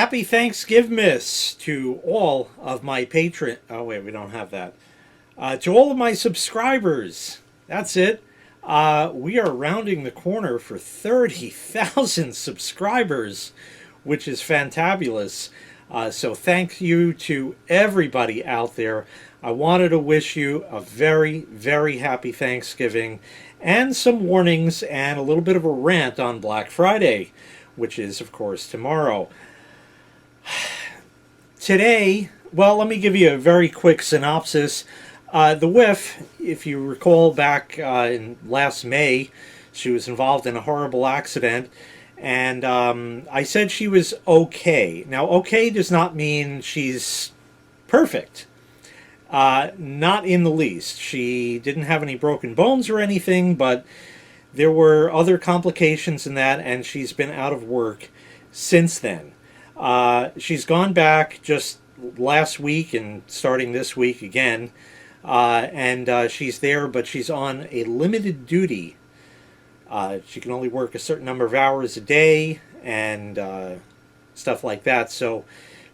Happy Thanksgivmas to all of my patron. Oh wait, we don't have that. To all of my subscribers. That's it. We are rounding the corner for 30,000 subscribers, which is fantabulous. So thank you to everybody out there. I wanted to wish you a very, very happy Thanksgiving and some warnings and a little bit of a rant on Black Friday, which is, of course, tomorrow. Today, well, let me give you a very quick synopsis. The Whiff, if you recall back in last May, she was involved in a horrible accident, and I said she was okay. Now, okay does not mean she's perfect. Not in the least. She didn't have any broken bones or anything, but there were other complications in that, and she's been out of work since then. She's gone back just last week and starting this week again, and she's there, but she's on a limited duty. She can only work a certain number of hours a day and stuff like that. So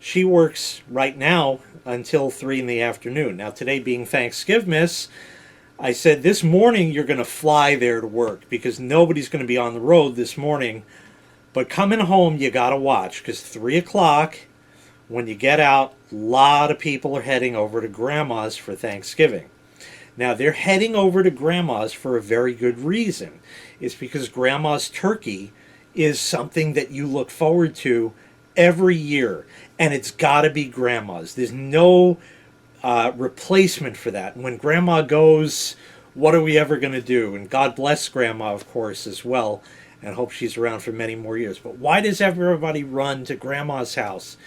she works right now until 3 in the afternoon. Now, today being Thanksgivmas, I said this morning you're going to fly there to work because nobody's going to be on the road this morning. But coming home, you got to watch because 3 o'clock, when you get out, a lot of people are heading over to Grandma's for Thanksgiving. Now, they're heading over to Grandma's for a very good reason. It's because Grandma's turkey is something that you look forward to every year. And it's got to be Grandma's. There's no replacement for that. And when Grandma goes, what are we ever going to do? And God bless Grandma, of course, as well. And hope she's around for many more years. But why does everybody run to Grandma's house?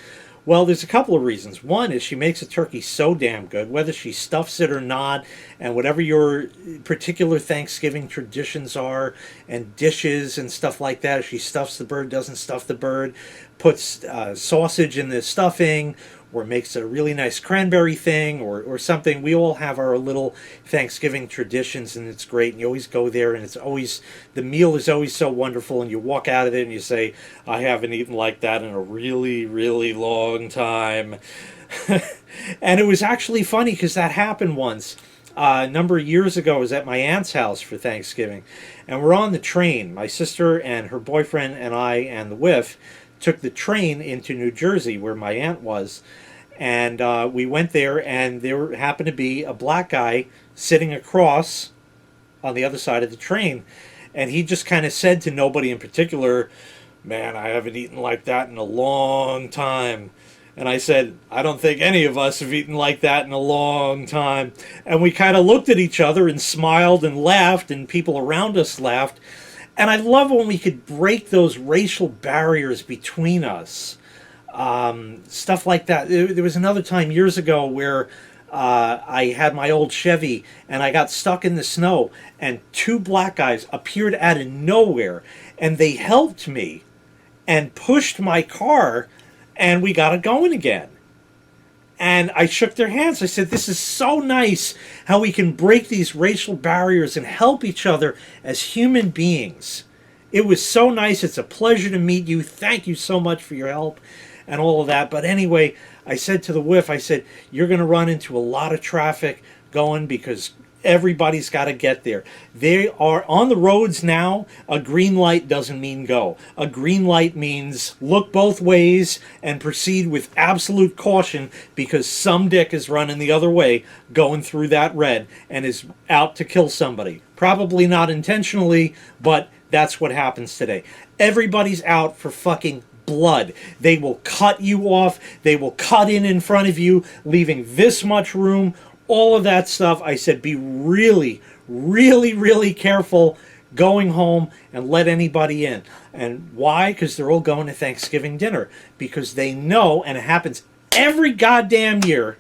Well, there's a couple of reasons. One is she makes a turkey so damn good, whether she stuffs it or not, and whatever your particular Thanksgiving traditions are, and dishes and stuff like that. If she stuffs the bird, doesn't stuff the bird, puts sausage in the stuffing, or makes a really nice cranberry thing or something. We all have our little Thanksgiving traditions, and it's great. And you always go there, and it's always, the meal is always so wonderful, and you walk out of it and you say, I haven't eaten like that in a really, really long time. And it was actually funny because that happened once. A number of years ago, I was at my aunt's house for Thanksgiving, and we're on the train. My sister and her boyfriend and I and the Whiff took the train into New Jersey where my aunt was, and we went there, and there happened to be a black guy sitting across on the other side of the train, and he just kind of said to nobody in particular, man, I haven't eaten like that in a long time. And I said, I don't think any of us have eaten like that in a long time. And we kind of looked at each other and smiled and laughed, and people around us laughed. And I love when we could break those racial barriers between us. Stuff like that. There was another time years ago where I had my old Chevy and I got stuck in the snow, and 2 black guys appeared out of nowhere, and they helped me and pushed my car, and we got it going again. And I shook their hands. I said, this is so nice how we can break these racial barriers and help each other as human beings. It was so nice. It's a pleasure to meet you. Thank you so much for your help and all of that. But anyway, I said to the Whiff, I said, you're going to run into a lot of traffic going because everybody's got to get there. They are on the roads now. A green light doesn't mean go. A green light means look both ways and proceed with absolute caution because some dick is running the other way going through that red and is out to kill somebody. Probably not intentionally, but that's what happens today. Everybody's out for fucking blood. They will cut you off. They will cut in front of you, leaving this much room. All of that stuff. I said, be really, really, really careful going home and let anybody in. And why? Because they're all going to Thanksgiving dinner. Because they know, and it happens every goddamn year,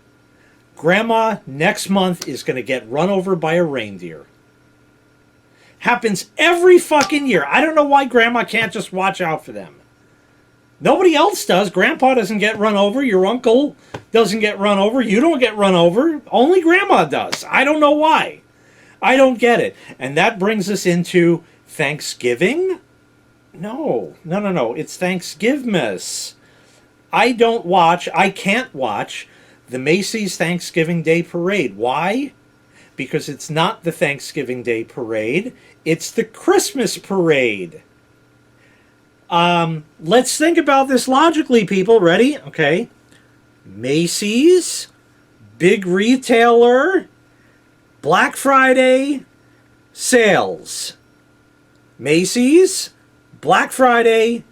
Grandma next month is going to get run over by a reindeer. Happens every fucking year. I don't know why Grandma can't just watch out for them. Nobody else does. Grandpa doesn't get run over. Your uncle doesn't get run over. You don't get run over. Only Grandma does. I don't know why. I don't get it. And that brings us into Thanksgiving? No. It's Thanksgivmas. I can't watch the Macy's Thanksgiving Day Parade. Why? Because it's not the Thanksgiving Day Parade, it's the Christmas Parade. Let's think about this logically, people. Ready? Okay. Macy's, big retailer, Black Friday, sales. Macy's, Black Friday,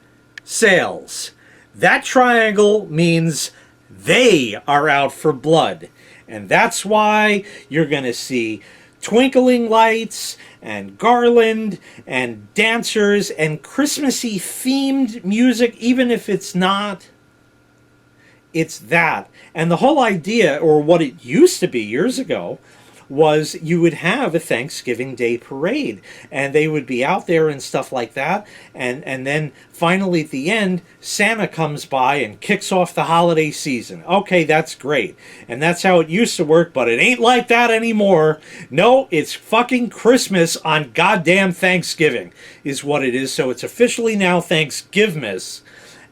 sales. That triangle means they are out for blood. And that's why you're going to see twinkling lights and garland and dancers and Christmassy themed music, even if it's not. It's that. And the whole idea, or what it used to be years ago, was you would have a Thanksgiving Day parade, and they would be out there and stuff like that, and then finally at the end, Santa comes by and kicks off the holiday season. Okay, that's great. And that's how it used to work, but it ain't like that anymore. No, it's fucking Christmas on goddamn Thanksgiving is what it is. So it's officially now Thanksgivmas,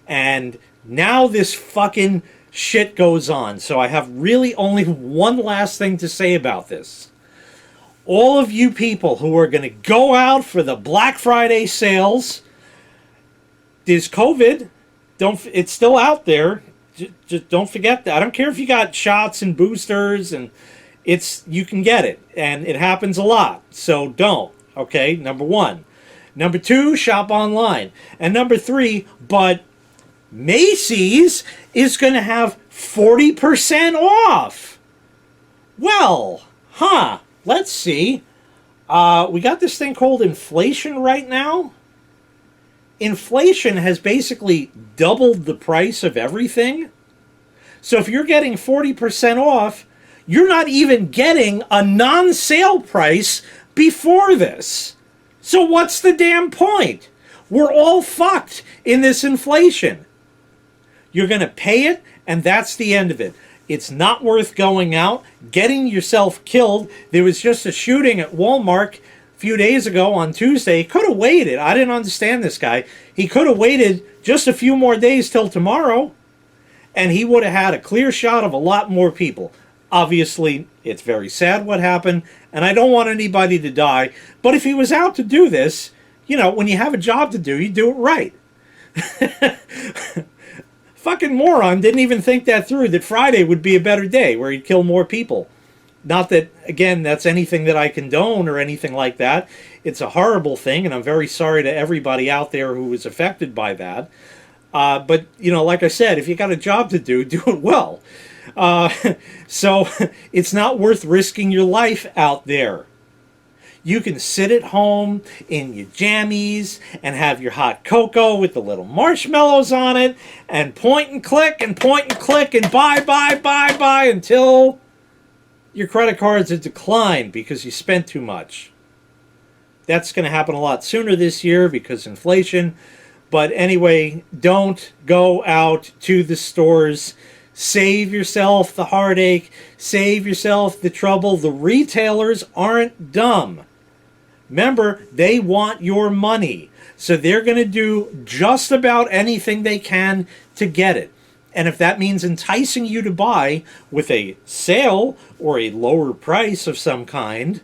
and now this fucking shit goes on. So I have really only one last thing to say about this. All of you people who are going to go out for the Black Friday sales, there's COVID. It's still out there. Just don't forget that. I don't care if you got shots and boosters, and you can get it, and it happens a lot. So don't. Okay, number one. Number two, shop online. And number three, but Macy's is going to have 40% off. Well, let's see. We got this thing called inflation right now. Inflation has basically doubled the price of everything. So if you're getting 40% off, you're not even getting a non-sale price before this. So what's the damn point? We're all fucked in this inflation. You're going to pay it, and that's the end of it. It's not worth going out, getting yourself killed. There was just a shooting at Walmart a few days ago on Tuesday. He could have waited. I didn't understand this guy. He could have waited just a few more days till tomorrow, and he would have had a clear shot of a lot more people. Obviously, it's very sad what happened, and I don't want anybody to die. But if he was out to do this, when you have a job to do, you do it right. Fucking moron didn't even think that through, that Friday would be a better day where he'd kill more people. Not that, again, that's anything that I condone or anything like that. It's a horrible thing, and I'm very sorry to everybody out there who was affected by that. But, like I said, if you got a job to do it well. So it's not worth risking your life out there. You can sit at home in your jammies and have your hot cocoa with the little marshmallows on it and point and click and buy until your credit cards are declined because you spent too much. That's going to happen a lot sooner this year because inflation. But anyway, don't go out to the stores. Save yourself the heartache. Save yourself the trouble. The retailers aren't dumb. Remember, they want your money. So they're going to do just about anything they can to get it. And if that means enticing you to buy with a sale or a lower price of some kind,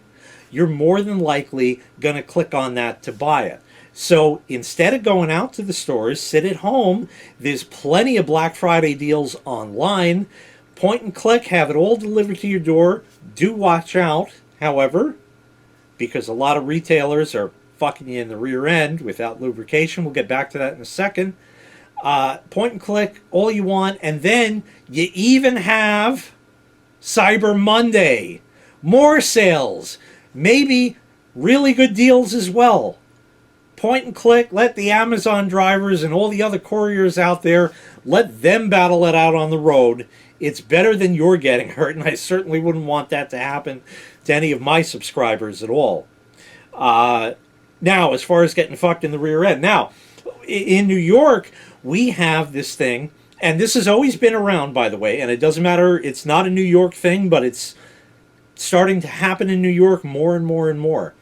you're more than likely going to click on that to buy it. So instead of going out to the stores, sit at home. There's plenty of Black Friday deals online. Point and click, have it all delivered to your door. Do watch out, however, because a lot of retailers are fucking you in the rear end without lubrication. We'll get back to that in a second. Point and click all you want, and then you even have Cyber Monday. More sales. Maybe really good deals as well. Point and click, let the Amazon drivers and all the other couriers out there, let them battle it out on the road. It's better than you're getting hurt, and I certainly wouldn't want that to happen to any of my subscribers at all. Now, as far as getting fucked in the rear end. Now, in New York, we have this thing, and this has always been around, by the way, and it doesn't matter, it's not a New York thing, but it's starting to happen in New York more and more and more.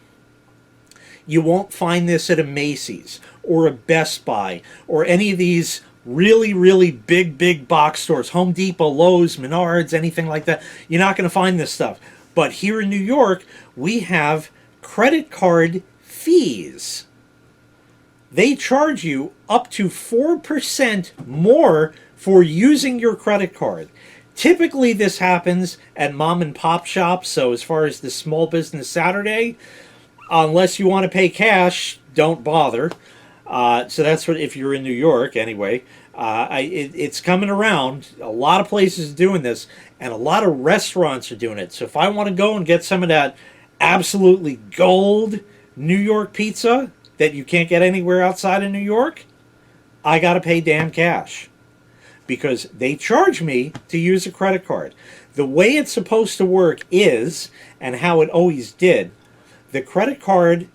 You won't find this at a Macy's or a Best Buy or any of these really, really big box stores, Home Depot, Lowe's, Menards, anything like that, you're not going to find this stuff. But here in New York, we have credit card fees. They charge you up to 4% more for using your credit card. Typically, this happens at mom and pop shops. So, as far as the Small Business Saturday, unless you want to pay cash, don't bother. So that's what, if you're in New York anyway. It's coming around. A lot of places are doing this, and a lot of restaurants are doing it. So if I want to go and get some of that absolutely gold New York pizza that you can't get anywhere outside of New York, I got to pay damn cash because they charge me to use a credit card. The way it's supposed to work is, and how it always did, the credit card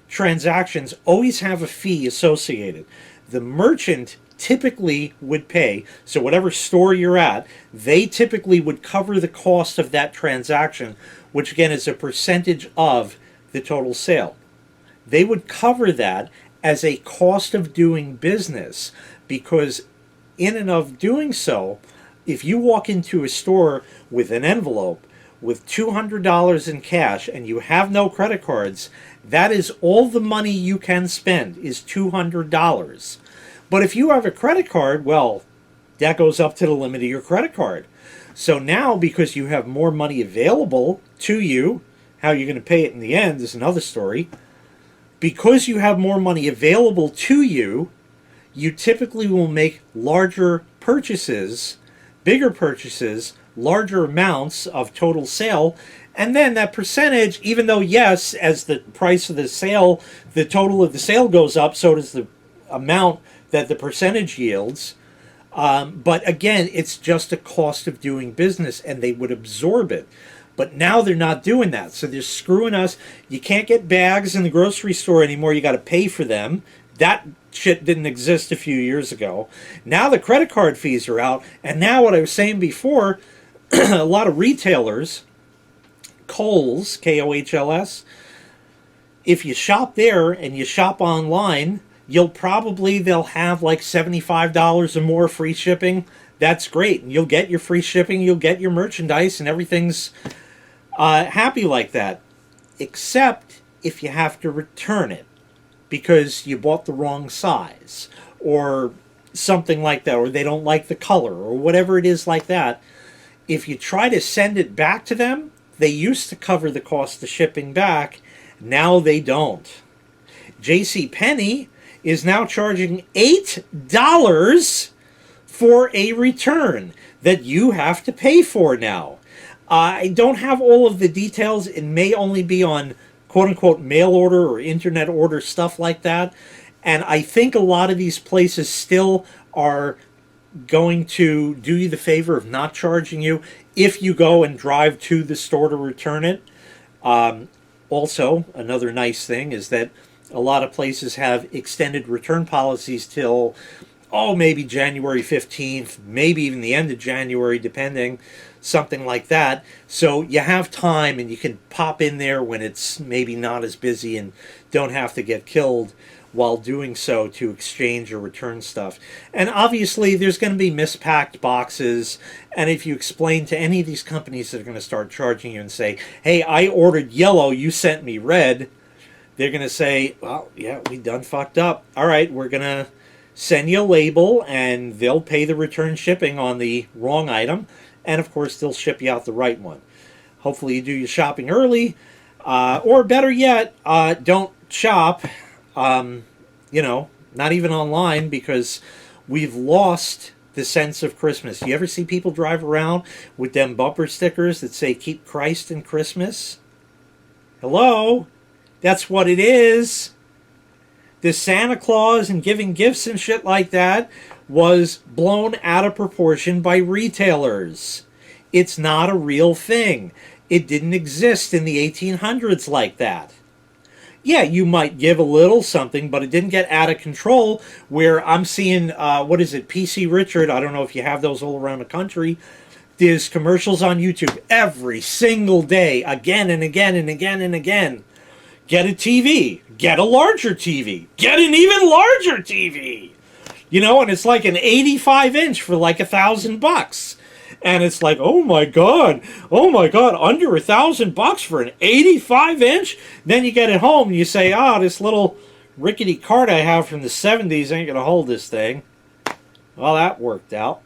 transactions always have a fee associated. The merchant typically would pay, so whatever store you're at, they typically would cover the cost of that transaction, which again is a percentage of the total sale. They would cover that as a cost of doing business, because in and of doing so, if you walk into a store with an envelope with $200 in cash and you have no credit cards, that is all the money you can spend is $200. But if you have a credit card, well, that goes up to the limit of your credit card. So now, because you have more money available to you, how you're going to pay it in the end is another story. Because you have more money available to you, you typically will make larger purchases, bigger purchases, larger amounts of total sale, and then that percentage, even though yes, as the price of the sale, the total of the sale goes up, so does the amount that the percentage yields. But again, it's just a cost of doing business, and they would absorb it. But now they're not doing that, so they're screwing us. You can't get bags in the grocery store anymore. You got to pay for them. That shit didn't exist a few years ago. Now the credit card fees are out, and now what I was saying before, a lot of retailers, Kohl's, Kohls, if you shop there and you shop online, they'll have like $75 or more free shipping. That's great. And you'll get your free shipping, you'll get your merchandise, and everything's happy like that. Except if you have to return it because you bought the wrong size or something like that, or they don't like the color or whatever it is like that. If you try to send it back to them, they used to cover the cost of shipping back. Now they don't. JCPenney is now charging $8 for a return that you have to pay for now. I don't have all of the details. It may only be on quote-unquote mail order or internet order, stuff like that. And I think a lot of these places still are going to do you the favor of not charging you if you go and drive to the store to return it. Also, another nice thing is that a lot of places have extended return policies till, maybe January 15th, maybe even the end of January, depending, something like that. So you have time and you can pop in there when it's maybe not as busy and don't have to get killed while doing so to exchange or return stuff. And obviously there's going to be mispacked boxes, and if you explain to any of these companies that are going to start charging you and say, hey, I ordered yellow, you sent me red, they're going to say, well, yeah, we done fucked up. All right, we're going to send you a label, and they'll pay the return shipping on the wrong item, and of course they'll ship you out the right one. Hopefully you do your shopping early, or better yet, don't shop, not even online, because we've lost the sense of Christmas. You ever see people drive around with them bumper stickers that say, keep Christ in Christmas? Hello? That's what it is. The Santa Claus and giving gifts and shit like that was blown out of proportion by retailers. It's not a real thing. It didn't exist in the 1800s like that. Yeah, you might give a little something, but it didn't get out of control where I'm seeing, PC Richard, I don't know if you have those all around the country, there's commercials on YouTube every single day, again and again and again and again. Get a TV. Get a larger TV. Get an even larger TV. You know, and it's like an 85 inch for like $1,000. And it's like, oh my god, under $1,000 for an 85 inch. Then you get it home and you say, oh, this little rickety cart I have from the 70s ain't gonna hold this thing. Well, that worked out.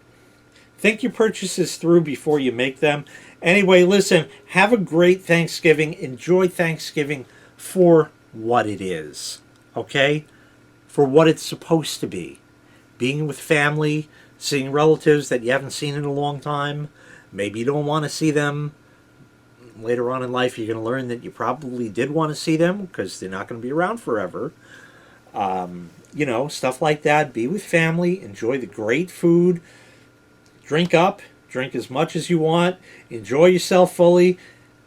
Think your purchases through before you make them. Anyway, listen, have a great Thanksgiving. Enjoy Thanksgiving for what it is, okay? For what it's supposed to be. Being with family, seeing relatives that you haven't seen in a long time. Maybe you don't want to see them. Later on in life, you're going to learn that you probably did want to see them because they're not going to be around forever. You know, stuff like that. Be with family. Enjoy the great food. Drink up. Drink as much as you want. Enjoy yourself fully.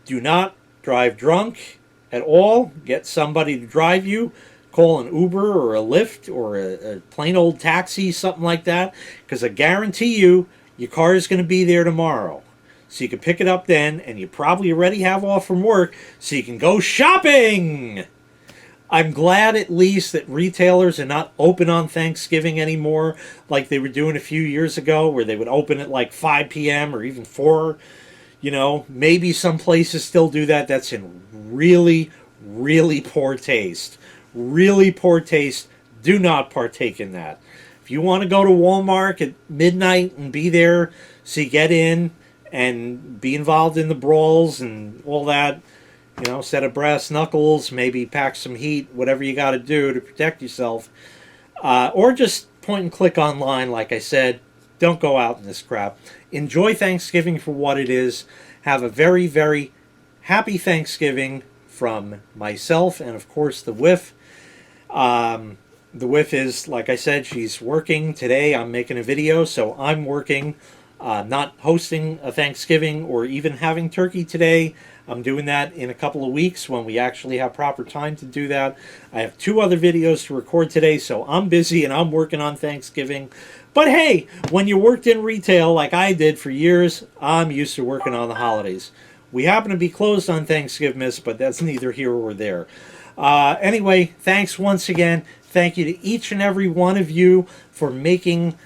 Do not drive drunk at all. Get somebody to drive you. Call an Uber or a Lyft or a plain old taxi, something like that. Because I guarantee you, your car is going to be there tomorrow. So you can pick it up then, and you probably already have off from work, so you can go shopping! I'm glad at least that retailers are not open on Thanksgiving anymore like they were doing a few years ago, where they would open at like 5 p.m. or even 4. You know, maybe some places still do that. That's in really, really poor taste. Really poor taste. Do not partake in that. If you want to go to Walmart at midnight and be there so you get in and be involved in the brawls and all that, you know, set of brass knuckles, maybe pack some heat, whatever you got to do to protect yourself. Or just point and click online, like I said. Don't go out in this crap. Enjoy Thanksgiving for what it is. Have a very, very happy Thanksgiving from myself and, of course, the WIF. The WIF is, like I said, she's working today. I'm making a video, so I'm working. Not hosting a Thanksgiving or even having turkey today. I'm doing that in a couple of weeks when we actually have proper time to do that. I have 2 other videos to record today, so I'm busy and I'm working on Thanksgiving. But hey, when you worked in retail like I did for years, I'm used to working on the holidays. We happen to be closed on Thanksgivmas, but that's neither here or there. Anyway, thanks once again. Thank you to each and every one of you for making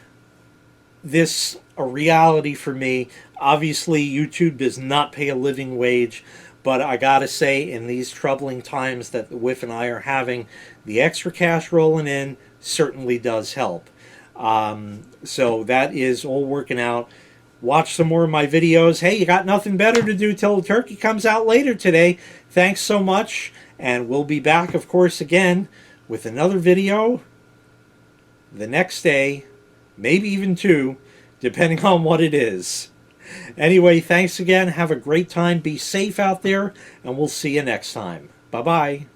this a reality for me. Obviously, YouTube does not pay a living wage, but I gotta say, in these troubling times that the WIF and I are having, the extra cash rolling in certainly does help. So that is all working out. Watch some more of my videos. Hey, you got nothing better to do till the turkey comes out later today. Thanks so much, and we'll be back, of course, again with another video the next day, maybe even 2, depending on what it is. Anyway, thanks again. Have a great time. Be safe out there, and we'll see you next time. Bye-bye.